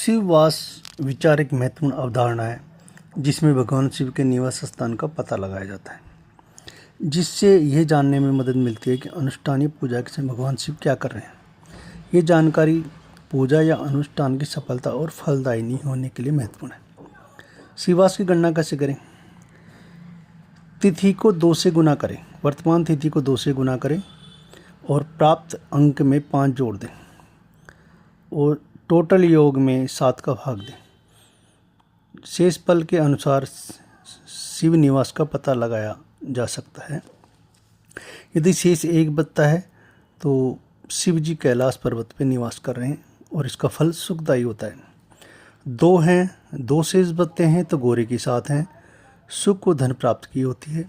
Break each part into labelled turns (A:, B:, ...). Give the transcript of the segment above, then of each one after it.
A: शिववास विचार एक महत्वपूर्ण अवधारणा है जिसमें भगवान शिव के निवास स्थान का पता लगाया जाता है, जिससे यह जानने में मदद मिलती है कि अनुष्ठानीय पूजा के समय भगवान शिव क्या कर रहे हैं। ये जानकारी पूजा या अनुष्ठान की सफलता और फलदायिनी होने के लिए महत्वपूर्ण है। शिववास की गणना कैसे करें? तिथि को 2 से गुना करें, वर्तमान तिथि को 2 से गुना करें और प्राप्त अंक में 5 जोड़ दें और टोटल योग में 7 का भाग दें। शेष फल के अनुसार शिव निवास का पता लगाया जा सकता है। यदि शेष 1 बचता है तो शिव जी कैलाश पर्वत पर निवास कर रहे हैं और इसका फल सुखदायी होता है। 2 हैं, 2 शेष बचते हैं तो गौरी के साथ हैं, सुख को धन प्राप्त की होती है।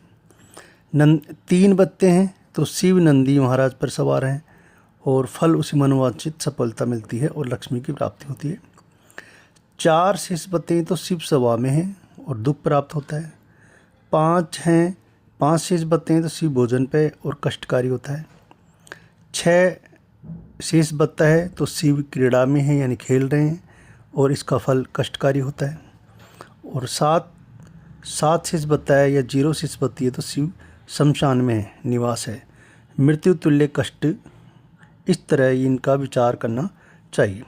A: 3 बचते हैं तो शिव नंदी महाराज पर सवार हैं और फल उसी मनोवांछित सफलता मिलती है और लक्ष्मी की प्राप्ति होती है। 4 शेष बचते हैं तो शिव सभा में हैं और दुख प्राप्त होता है। 5 हैं, 5 शेष बचते हैं तो शिव भोजन पे और कष्टकारी होता है। 6 शेष बचता है तो शिव क्रीड़ा में है यानी खेल रहे हैं और इसका फल कष्टकारी होता है। और 7 शेष बचता है या 0 शेष बचती है तो शिव शमशान में निवास है, मृत्यु तुल्य कष्ट। इस तरह इनका विचार करना चाहिए।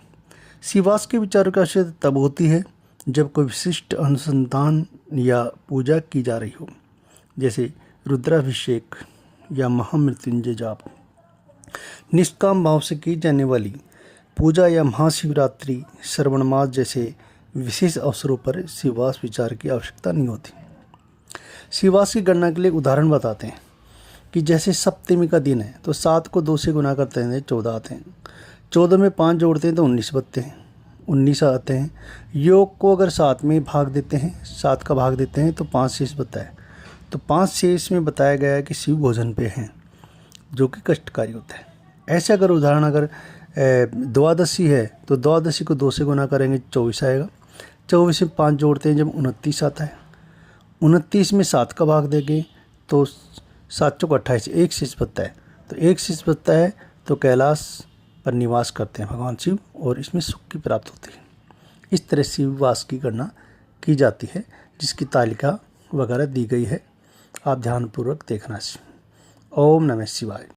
A: शिववास के विचारों की आवश्यकता तब होती है जब कोई विशिष्ट अनुसंधान या पूजा की जा रही हो, जैसे रुद्राभिषेक या महामृत्युंजय जाप। निष्काम भाव से की जाने वाली पूजा या महाशिवरात्रि, श्रवण मास जैसे विशेष अवसरों पर शिववास विचार की आवश्यकता नहीं होती। शिववास की गणना के लिए उदाहरण बताते हैं कि जैसे सप्तमी का दिन है तो 7 को 2 से गुना करते हैं 14 आते हैं। 14 में 5 जोड़ते हैं तो 19 बचते हैं, 19 आते हैं। योग को अगर 7 में भाग देते हैं, 7 का भाग देते हैं तो 5 शेष बचता है। तो 5 शेष में बताया गया है कि शिव भोजन पे हैं जो कि कष्टकारी होता है। ऐसे अगर उदाहरण अगर द्वादशी है तो द्वादशी को 2 से गुना करेंगे 24 आएगा। 24 में 5 जोड़ते हैं जब 29 आता है। 29 में 7 का भाग देंगे तो 7 चौक 28, 1 शेष बचता है। तो 1 शेष बचता है तो कैलाश पर निवास करते हैं भगवान शिव और इसमें सुख की प्राप्ति होती है। इस तरह शिववास की गणना की जाती है जिसकी तालिका वगैरह दी गई है। आप ध्यानपूर्वक देखना। ओम नमः शिवाय।